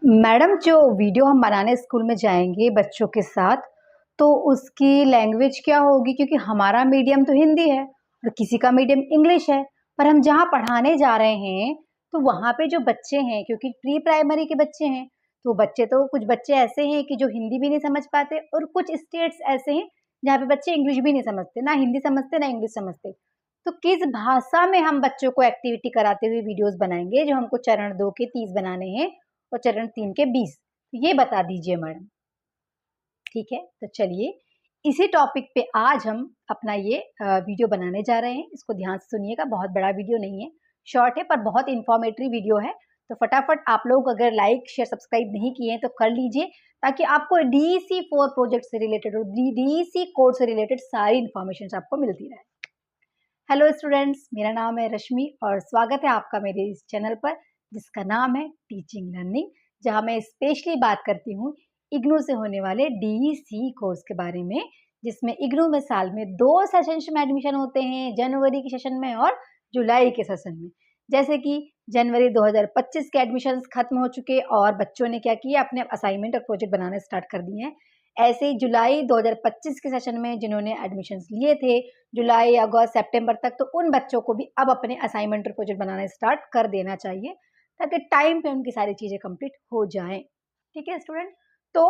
Madam, जो video हम बनाने स्कूल में जाएँगे बच्चों के साथ, तो उसकी लैंग्वेज क्या होगी? क्योंकि हमारा मीडियम तो हिंदी है और किसी का मीडियम इंग्लिश है, पर हम जहाँ पढ़ाने जा रहे हैं, तो वहाँ पे जो बच्चे हैं, क्योंकि प्री प्राइमरी के बच्चे हैं, तो बच्चे तो कुछ बच्चे ऐसे हैं कि जो हिंदी भी नहीं समझ पाते और कुछ स्टेट्स ऐसे हैं, जहाँ पे बच्चे इंग्लिश भी नहीं समझते, ना हिंदी समझते, ना इंग्लिश समझते। तो किस भाषा में हम बच्चों को एक्टिविटी कराते हुए वीडियोज़ बनाएँगे, जो हमको चरण 2 के 30 बनाने हैं और चरण 3 के 20, ये बता दीजिए मैडम। ठीक है, तो चलिए इसी टॉपिक पे आज हम अपना ये वीडियो बनाने जा रहे हैं। इसको ध्यान से सुनिएगा, बहुत बड़ा वीडियो नहीं है, शॉर्ट है पर बहुत इन्फॉर्मेटिव वीडियो है। तो फटाफट आप लोग अगर लाइक, शेयर, सब्सक्राइब नहीं किए हैं तो कर लीजिए, ताकि आपको डीईसी 4 प्रोजेक्ट से रिलेटेड और डीईसी कोड से रिलेटेड सारी इन्फॉर्मेशंस आपको मिलती रहे। हेलो स्टूडेंट्स, मेरा नाम है रश्मि और स्वागत है आपका मेरे इस चैनल पर, जिसका नाम है टीचिंग लर्निंग, जहां मैं स्पेशली बात करती हूँ इग्नू से होने वाले डीईसी कोर्स के बारे में, जिसमें इग्नू में साल में 2 सेशंस में एडमिशन होते हैं, जनवरी के सेशन में और जुलाई के सेशन में। जैसे कि जनवरी 2025 के एडमिशन्स खत्म हो चुके और बच्चों ने क्या किया, अपने असाइनमेंट और प्रोजेक्ट बनाने स्टार्ट कर दिए हैं। ऐसे ही जुलाई 2025 के सेशन में जिन्होंने एडमिशन्स लिए थे जुलाई, अगस्त, सितंबर तक, तो उन बच्चों को भी अब अपने असाइनमेंट और प्रोजेक्ट बनाना स्टार्ट कर देना चाहिए, ताकि टाइम पे उनकी सारी चीज़ें कंप्लीट हो जाएँ। ठीक है स्टूडेंट? तो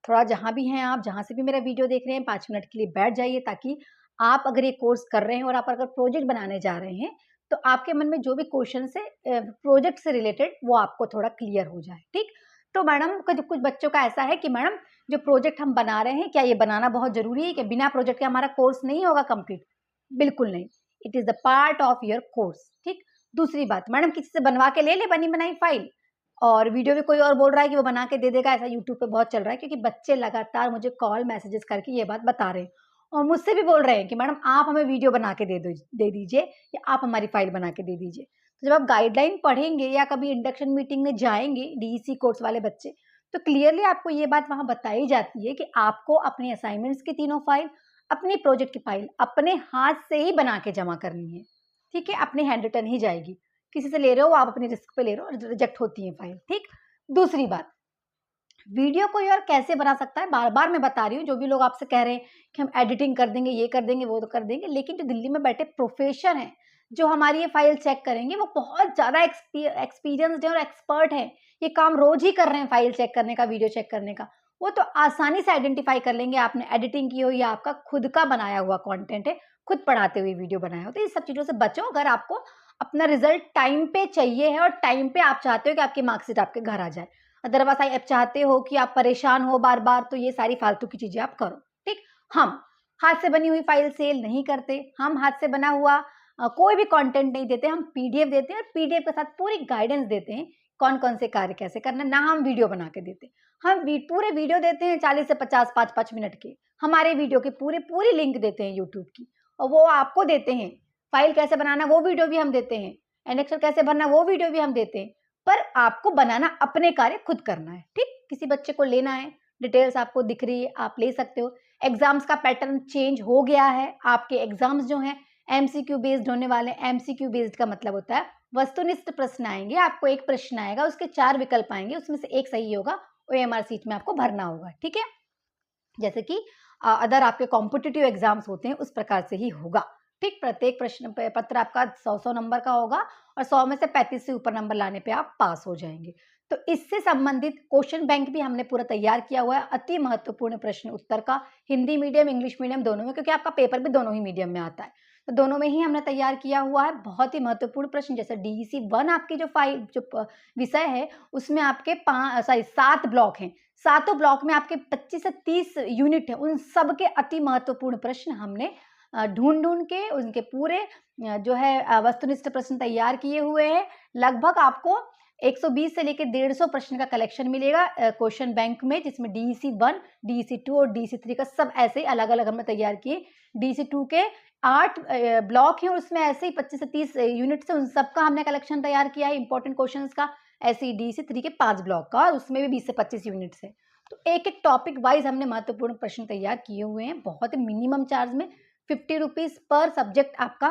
थोड़ा जहाँ भी हैं आप, जहाँ से भी मेरा वीडियो देख रहे हैं, 5 मिनट के लिए बैठ जाइए, ताकि आप अगर ये कोर्स कर रहे हैं और आप अगर प्रोजेक्ट बनाने जा रहे हैं, तो आपके मन में जो भी क्वेश्चन्स है प्रोजेक्ट से रिलेटेड, वो आपको थोड़ा क्लियर हो जाए, ठीक? तो मैडम, कुछ बच्चों का ऐसा है कि मैडम, जो प्रोजेक्ट हम बना रहे हैं, क्या ये बनाना बहुत ज़रूरी है? क्या बिना प्रोजेक्ट के हमारा कोर्स नहीं होगा कंप्लीट? बिल्कुल नहीं। It is the part of your course, ठीक? दूसरी बात, मैडम किसी से बनवा के ले ले बनी-बनाई फाइल, और वीडियो भी कोई और बोल रहा है कि वो बना के दे देगा, ऐसा यूट्यूब पे बहुत चल रहा है, क्योंकि बच्चे लगातार मुझे कॉल, मैसेजेस करके ये बात बता रहे हैं और मुझसे भी बोल रहे हैं कि मैडम आप हमें वीडियो बना के दे दीजिए या आप हमारी फाइल बना के दे दीजिए। तो जब आप गाइडलाइन पढ़ेंगे या कभी इंडक्शन मीटिंग में जाएँगे डीईसी कोर्स वाले बच्चे, तो क्लियरली आपको ये बात वहाँ बताई जाती है कि आपको अपने असाइनमेंट्स की तीनों फाइल, अपनी प्रोजेक्ट की फाइल अपने हाथ से ही बना के जमा करनी है। ठीक है? अपने हैंड रिटन ही जाएगी। किसी से ले रहे हो, आप अपनी रिस्क पे ले रहे हो, रिजेक्ट होती है फाइल, ठीक? दूसरी बात, वीडियो कोई और कैसे बना सकता है, बार-बार मैं बता रही हूँ, जो भी लोग आपसे कह रहे हैं कि हम एडिटिंग कर देंगे, ये कर देंगे, वो तो कर देंगे, लेकिन जो दिल्ली में बैठे प्रोफेसर हैं, जो हमारी ये फाइल चेक करेंगे, वो बहुत ज़्यादा एक्सपीरियंस्ड हैं और एक्सपर्ट हैं। ये काम रोज़ ही कर रहे हैं, फाइल चेक करने का, वीडियो चेक करने का। वो तो आसानी से आइडेंटिफाई कर लेंगे आपने एडिटिंग की हो या आपका खुद का बनाया हुआ कंटेंट है, खुद पढ़ाते हुए वीडियो बनाया हो। तो इन सब चीज़ों से बचो, अगर आपको अपना रिजल्ट टाइम पे चाहिए है और टाइम पे आप चाहते हो कि आपकी मार्कशीट आपके घर आ जाए। अदरवाइज़ आप चाहते हो कि आप परेशान हो बार-बार, तो ये सारी फालतू की चीज़ें आप करो, ठीक? हम हाथ से बनी हुई फाइल सेल नहीं करते, हम हाथ से बना हुआ कोई भी कंटेंट नहीं देते, हम पीडीएफ देते हैं और पीडीएफ के साथ पूरी गाइडेंस देते हैं, कौन-कौन से कार्य कैसे करना है, ना हम वीडियो बना के देते। हम पूरे वीडियो देते हैं 40 से 50 5-5 मिनट के, हमारे वीडियो की पूरी लिंक देते हैं यूट्यूब की, और वो आपको देते हैं। फाइल कैसे बनाना वो वीडियो भी हम देते हैं, एक्सेल कैसे भरना वो वीडियो भी हम देते हैं। पर आपको बनाना अपने कार्य खुद करना है, ठीक? किसी बच्चे को लेना है, डिटेल्स आपको दिख रही है, आप ले सकते हो। एग्ज़ाम्स का पैटर्न चेंज हो गया है, आपके एग्ज़ाम्स जो हैं एमसीक्यू बेस्ड होने वाले हैं। एमसीक्यू बेस्ड का मतलब होता है वस्तुनिष्ठ प्रश्न आएँगे, आपको एक प्रश्न आएगा, उसके 4 विकल्प आएँगे, उसमें से एक सही होगा, ओएमआर शीट में आपको भरना होगा, ठीक है? जैसे कि अदर आपके कॉम्पिटिटिव एग्जाम्स होते हैं, उस प्रकार से ही होगा, ठीक? प्रत्येक प्रश्न पत्र आपका 100-100 नंबर का होगा और 100 में से 35 से ऊपर नंबर लाने पे आप पास हो जाएँगे। तो इससे संबंधित क्वेश्चन बैंक भी हमने पूरा तैयार किया हुआ है, अति महत्वपूर्ण प्रश्न उत्तर का, हिंदी मीडियम, इंग्लिश मीडियम दोनों में, क्योंकि आपका पेपर भी दोनों ही मीडियम में आता है। तो दोनों में ही हमने तैयार किया हुआ है, बहुत ही महत्वपूर्ण प्रश्न, जैसे डीईसी 1 आपकी जो विषय है, उसमें आपके 7 ब्लॉक हैं। सातों ब्लॉक में आपके 25 से 30 यूनिट हैं, उन सब के अति महत्वपूर्ण प्रश्न हमने ढूँढ-ढूँढ के उनके पूरे जो है वस्तुनिष्ठ प्रश्न तैयार किए हुए हैं। लगभग आपको 120 से लेके 150 प्रश्न का कलेक्शन मिलेगा क्वेश्चन बैंक में, जिसमें डीईसी 1, डीईसी 2 और डीईसी 3 का सब ऐसे ही अलग-अलग हमने तैयार किए। डीईसी 2 के 8 ब्लॉक हैं और उसमें ऐसे ही 25 से 30 यूनिट्स हैं, उन सबका हमने कलेक्शन तैयार किया है इम्पोर्टेंट क्वेश्चन्स का। ऐसे ही डीईसी 3 के 5 ब्लॉक का, और उसमें भी 20 से 25 यूनिट्स है। तो एक-एक टॉपिक वाइज़ हमने महत्वपूर्ण प्रश्न तैयार किए हुए हैं, बहुत ही मिनिमम चार्ज में। ₹50 पर सब्जेक्ट आपका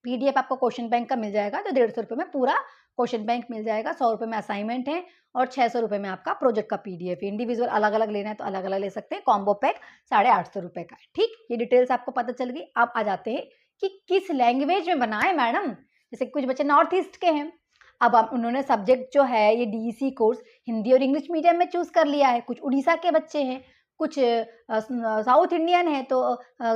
पीडीएफ आपको क्वेश्चन बैंक का मिल जाएगा, तो ₹150 में पूरा क्वेश्चन बैंक मिल जाएगा, 100 रुपये में असाइनमेंट है और 600 रुपये में आपका प्रोजेक्ट का PDF है। इंडिविजुअल अलग अलग लेना है तो अलग अलग ले सकते हैं। कॉम्बो पैक 850 रुपये का है। ठीक, ये डिटेल्स आपको पता चल गई। अब आ जाते हैं कि किस लैंग्वेज में बनाए मैडम। जैसे कुछ बच्चे नॉर्थ ईस्ट के हैं, अब उन्होंने सब्जेक्ट जो है ये DEC कोर्स हिंदी और इंग्लिश मीडियम में चूज कर लिया है। कुछ उड़ीसा के बच्चे हैं, कुछ साउथ इंडियन है तो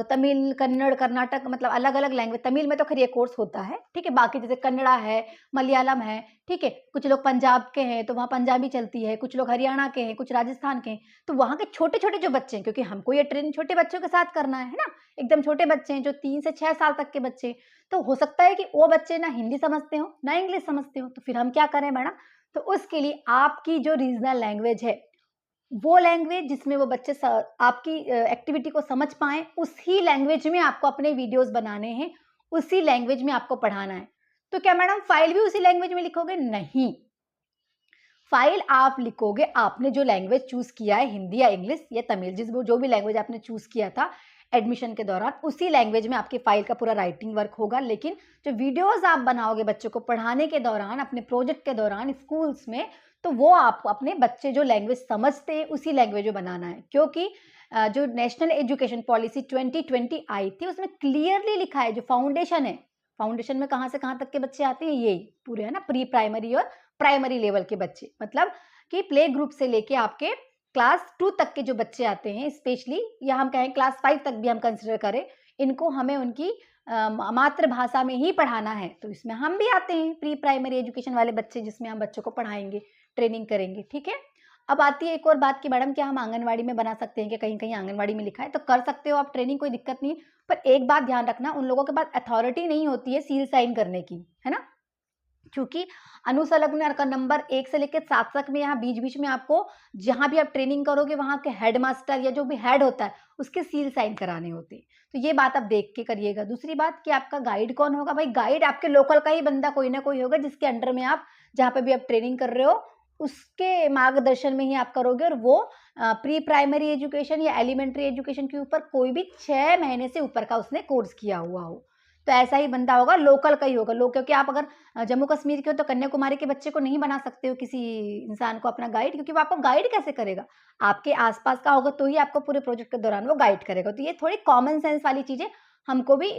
तमिल, कन्नड़, कर्नाटक, मतलब अलग अलग लैंग्वेज। तमिल में तो खैर ये कोर्स होता है, ठीक है। बाकी जैसे कन्नड़ा है, मलयालम है, ठीक है। कुछ लोग पंजाब के हैं तो वहाँ पंजाबी चलती है, कुछ लोग हरियाणा के हैं, कुछ राजस्थान के हैं। तो वहाँ के छोटे छोटे जो बच्चे हैं, क्योंकि हमको ये ट्रेनिंग छोटे बच्चों के साथ करना है ना, एकदम छोटे बच्चे हैं जो 3 से 6 साल तक के बच्चे, तो हो सकता है कि वो बच्चे ना हिंदी समझते हो ना इंग्लिश समझते हो। तो फिर हम क्या करें मैडम, तो उसके लिए आपकी जो रीजनल लैंग्वेज है, वो लैंग्वेज जिसमें वो बच्चे आपकी एक्टिविटी को समझ पाएं, उसी लैंग्वेज में आपको अपने वीडियोस बनाने हैं, उसी लैंग्वेज में आपको पढ़ाना है। तो क्या मैडम फाइल भी उसी लैंग्वेज में लिखोगे? नहीं, फाइल आप लिखोगे, आपने जो लैंग्वेज चूज किया है, हिंदी या इंग्लिश या तमिल, जो भी लैंग्वेज आपने चूज किया था एडमिशन के दौरान, उसी लैंग्वेज में आपकी फाइल का पूरा राइटिंग वर्क होगा। लेकिन जो वीडियोस आप बनाओगे बच्चों को पढ़ाने के दौरान, अपने प्रोजेक्ट के दौरान स्कूल्स में, तो वो आपको अपने बच्चे जो लैंग्वेज समझते हैं उसी लैंग्वेज में बनाना है। क्योंकि जो नेशनल एजुकेशन पॉलिसी 2020 आई थी, उसमें क्लियरली लिखा है, जो फाउंडेशन है, फाउंडेशन में कहाँ से कहाँ तक के बच्चे आते हैं, यही पूरे है ना, प्री प्राइमरी और प्राइमरी लेवल के बच्चे, मतलब कि प्ले ग्रुप से लेके आपके क्लास 2 तक के जो बच्चे आते हैं, स्पेशली, या हम कहें क्लास 5 तक भी हम कंसिडर करें, इनको हमें उनकी मातृभाषा में ही पढ़ाना है। तो इसमें हम भी आते हैं, प्री प्राइमरी एजुकेशन वाले बच्चे, जिसमें हम बच्चों को पढ़ाएंगे, ट्रेनिंग करेंगे, ठीक है। अब आती है एक और बात कि मैडम क्या हम आंगनवाड़ी में बना सकते हैं? कि कहीं कहीं आंगनवाड़ी में लिखा है तो कर सकते हो आप ट्रेनिंग, कोई दिक्कत नहीं। पर एक बात ध्यान रखना, उन लोगों के पास अथॉरिटी नहीं होती है सील साइन करने की, है ना। क्योंकि अनुसंलग्न का नंबर 1 से लेकर 7 तक में, यहाँ बीच बीच में आपको जहां भी आप ट्रेनिंग करोगे वहां के हेडमास्टर या जो भी हेड होता है उसके सील साइन कराने होते हैं। तो ये बात आप देख के करिएगा। दूसरी बात कि आपका गाइड कौन होगा? भाई गाइड आपके लोकल का ही बंदा कोई ना कोई होगा, जिसके अंडर में आप जहाँ पे भी आप ट्रेनिंग कर रहे हो उसके मार्गदर्शन में ही आप करोगे। और वो प्री प्राइमरी एजुकेशन या एलिमेंट्री एजुकेशन के ऊपर कोई भी 6 महीने से ऊपर का उसने कोर्स किया हुआ हो, तो ऐसा ही बंदा होगा, लोकल का ही होगा। लोग, क्योंकि आप अगर जम्मू कश्मीर के हो तो कन्याकुमारी के बच्चे को नहीं बना सकते हो किसी इंसान को अपना गाइड, क्योंकि वो आपको गाइड कैसे करेगा? आपके आसपास का होगा तो ही आपको पूरे प्रोजेक्ट के दौरान वो गाइड करेगा। तो ये थोड़ी कॉमन सेंस वाली चीजें हमको भी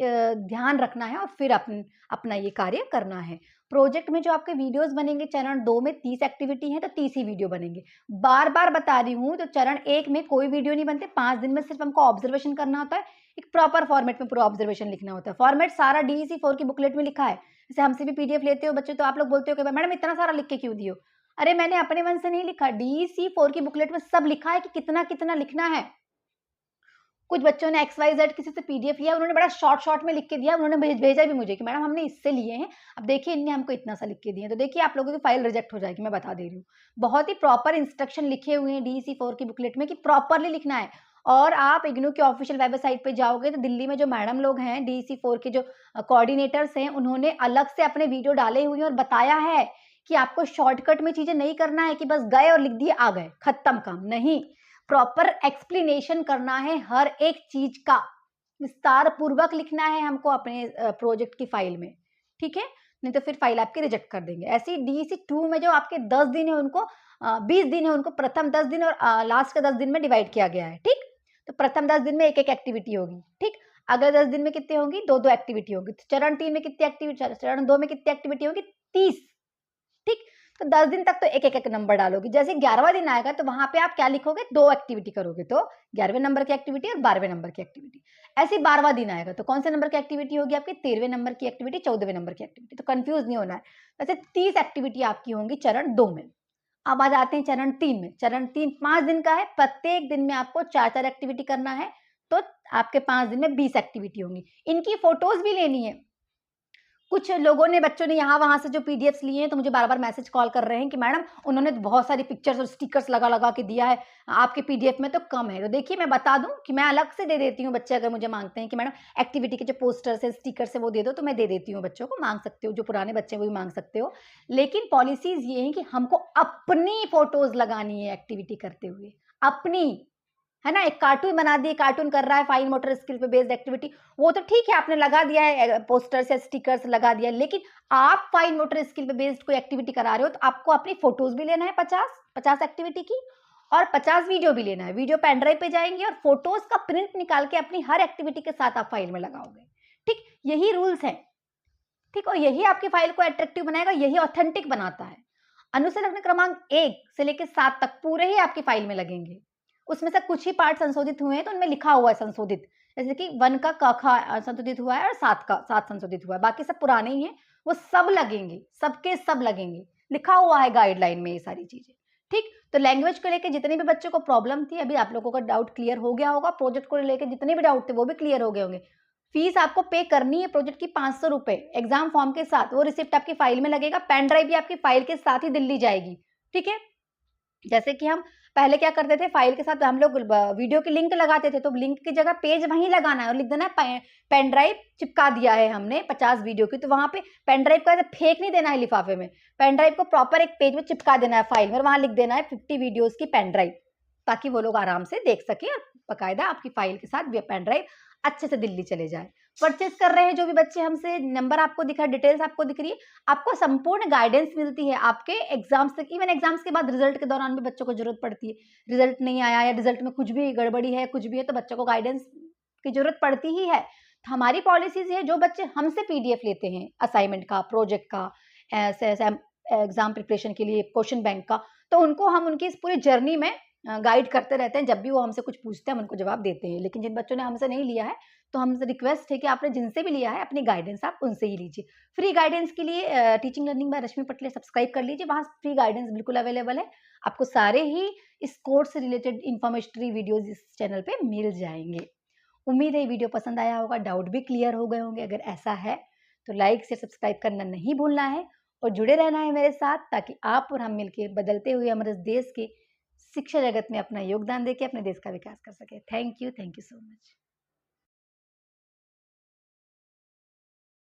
ध्यान रखना है और फिर अपना ये कार्य करना है। प्रोजेक्ट में जो आपके वीडियोस बनेंगे, चरण 2 में 30 एक्टिविटी है तो 30 ही वीडियो बनेंगे। बार बार बता रही हूँ, तो चरण 1 में कोई वीडियो नहीं बनते। 5 दिन में सिर्फ हमको ऑब्जर्वेशन करना होता है, एक प्रॉपर फॉर्मेट में पूरा ऑब्जर्वेशन लिखना होता है। फॉर्मेट सारा DEC 4 की बुकलेट में लिखा है। जैसे हमसे भी PDF लेते हो बच्चे, तो आप लोग बोलते हो कि मैडम इतना सारा लिख के क्यों दियो? अरे मैंने अपने मन से नहीं लिखा, DEC 4 की बुकलेट में सब लिखा है कि कितना कितना लिखना है। कुछ बच्चों ने XYZ किसी से PDF लिया, उन्होंने बड़ा शॉर्ट में लिख के दिया, उन्होंने भेजा भी मुझे कि मैडम हमने इससे लिए हैं, अब देखिए इनने हमको इतना सा लिख के दिए, तो देखिए आप लोगों की फाइल रिजेक्ट हो जाएगी, मैं बता दे रही हूँ। बहुत ही प्रॉपर इंस्ट्रक्शन लिखे हुए हैं DEC 4 की बुकलेट में कि प्रॉपरली लिखना है। और आप इग्नू के ऑफिशियल वेबसाइट पे जाओगे तो दिल्ली में जो मैडम लोग हैं DEC 4 के जो कोऑर्डिनेटर्स हैं, उन्होंने अलग से अपने वीडियो डाले हुए हैं और बताया है कि आपको शॉर्टकट में चीजें नहीं करना है कि बस गए और लिख दिए आ गए, खत्म काम नहीं। प्रॉपर एक्सप्लेनेशन करना है, हर एक चीज का विस्तार पूर्वक लिखना है हमको अपने प्रोजेक्ट की फाइल में, ठीक है। नहीं तो फिर फाइल आपकी रिजेक्ट कर देंगे। ऐसे ही DEC 2 में जो आपके 10 दिन है उनको 20 दिन है उनको प्रथम 10 दिन और लास्ट के 10 दिन में डिवाइड किया गया है, ठीक। तो प्रथम 10 दिन में एक एक्टिविटी होगी, ठीक। अगले 10 दिन में कितने होंगी? 2 एक्टिविटी होगी। तो चरण 3 में कितनी एक्टिविटी, चरण 2 में कितनी एक्टिविटी होगी? 30, ठीक। तो 10 दिन तक तो एक नंबर डालोगी। जैसे 11वां दिन आएगा तो वहां पे आप क्या लिखोगे? 2 एक्टिविटी करोगे, तो 11वें नंबर की एक्टिविटी और 12वें नंबर की एक्टिविटी। ऐसे 12वां दिन आएगा तो कौन से नंबर की एक्टिविटी होगी आपकी? 13वें नंबर की एक्टिविटी, 14वें नंबर की एक्टिविटी। तो कंफ्यूज नहीं होना है। वैसे 30 एक्टिविटी आपकी होंगी चरण 2 में। अब आ जाते हैं चरण 3 में। चरण 3 5 दिन का है, प्रत्येक दिन में आपको 4 एक्टिविटी करना है, तो आपके 5 दिन में 20 एक्टिविटी होंगी। इनकी फोटोज भी लेनी है। कुछ लोगों ने, बच्चों ने यहाँ वहां से जो PDFs लिए हैं, तो मुझे बार बार मैसेज कॉल कर रहे हैं कि मैडम उन्होंने बहुत सारी पिक्चर्स और स्टिकर्स लगा के दिया है, आपके PDF में तो कम है। तो देखिए मैं बता दूं कि मैं अलग से दे देती हूँ। बच्चे अगर मुझे मांगते हैं कि मैडम एक्टिविटी के जो पोस्टर्स है, स्टिकर्स है, वो दे दो, तो मैं दे देती हूँ। बच्चों को मांग सकते हो, जो पुराने बच्चे वो भी मांग सकते हो। लेकिन पॉलिसीज ये है कि हमको अपनी फोटोज लगानी है एक्टिविटी करते हुए, अपनी, है ना, एक कार्टून बना दिए, कार्टून कर रहा है फाइन मोटर स्किल पे बेस्ड एक्टिविटी, वो तो ठीक है, आपने लगा दिया है पोस्टर्स या स्टिकर्स लगा दिया, लेकिन आप फाइन मोटर स्किल पे बेस्ड कोई एक्टिविटी करा रहे हो तो आपको अपनी फोटोज भी लेना है 50 एक्टिविटी की, और 50 वीडियो भी लेना है। वीडियो पेन ड्राइव पे जाएंगे और फोटोज का प्रिंट निकाल के अपनी हर एक्टिविटी के साथ आप फाइल में लगाओगे। ठीक, यही रूल्स हैं। ठीक, और यही आपकी फाइल को अट्रैक्टिव बनाएगा, यही ऑथेंटिक बनाता है। अनुसंधान क्रमांक 1 से लेकर 7 तक पूरे ही आपकी फाइल में लगेंगे। उसमें से कुछ ही पार्ट संशोधित हुए हैं तो उनमें लिखा हुआ है संशोधित, जैसे कि 1 का क ख संशोधित हुआ है और 7 संशोधित हुआ है, बाकी सब पुराने ही हैं, वो सब लगेंगे, सबके सब लगेंगे, लिखा हुआ है गाइडलाइन में ये सारी चीजें। ठीक, तो लैंग्वेज को लेकर जितने भी बच्चों को प्रॉब्लम थी, अभी आप लोगों का डाउट क्लियर हो गया होगा। प्रोजेक्ट को लेकर जितने भी डाउट थे वो भी क्लियर हो गए होंगे। फीस आपको पे करनी है प्रोजेक्ट की 500 रुपए एग्जाम फॉर्म के साथ, वो रिसिप्ट आपकी फाइल में लगेगा, पेन ड्राइव भी आपकी फाइल के साथ ही दिल्ली जाएगी। ठीक है, जैसे कि हम पहले क्या करते थे, फाइल के साथ हम लोग वीडियो की लिंक लगाते थे, तो लिंक की जगह पेज वहीं लगाना है और लिख देना है पेन ड्राइव चिपका दिया है हमने 50 वीडियो की, तो वहां पे पेन ड्राइव को ऐसे फेंक नहीं देना है लिफाफे में, पेन ड्राइव को प्रॉपर एक पेज में चिपका देना है फाइल में, और वहां लिख देना है 50 वीडियोस की पेन ड्राइव, ताकि वो लोग आराम से देख सके और बाकायदा आपकी फाइल के साथ पेन ड्राइव अच्छे से दिल्ली चले जाए। परचेज कर रहे हैं जो भी बच्चे हमसे, नंबर आपको दिखा, डिटेल्स आपको दिख रही है, आपको संपूर्ण गाइडेंस मिलती है आपके एग्जाम्स तक, इवन एग्जाम्स के बाद रिजल्ट के दौरान भी बच्चों को जरूरत पड़ती है, रिजल्ट नहीं आया या रिजल्ट में कुछ भी गड़बड़ी है, कुछ भी है, तो बच्चों को गाइडेंस की जरूरत पड़ती ही है। तो हमारी पॉलिसीज है, जो बच्चे हमसे पीडीएफ लेते हैं असाइनमेंट का, प्रोजेक्ट का, एग्जाम प्रिपरेशन के लिए, क्वेश्चन बैंक का, तो उनको हम उनकी इस पूरी जर्नी में गाइड करते रहते हैं। जब भी वो हमसे कुछ पूछते हैं हम उनको जवाब देते हैं, लेकिन जिन बच्चों ने हमसे नहीं लिया है तो हमसे रिक्वेस्ट है कि आपने जिनसे भी लिया है अपनी गाइडेंस आप उनसे ही लीजिए। फ्री गाइडेंस के लिए teaching learning by Rashmi Patle subscribe कर लीजिए, वहाँ फ्री गाइडेंस बिल्कुल अवेलेबल है, आपको सारे ही इस कोर्स से रिलेटेड इन्फॉर्मेटरी वीडियोज इस चैनल पे मिल जाएंगे। उम्मीद है वीडियो पसंद आया होगा, डाउट भी क्लियर हो गए होंगे। अगर ऐसा है तो लाइक से सब्सक्राइब करना नहीं भूलना है और जुड़े रहना है मेरे साथ, ताकि आप और हम मिलकर बदलते हुए हमारे देश के शिक्षा जगत में अपना योगदान देके अपने देश का विकास कर सके। Thank you so much.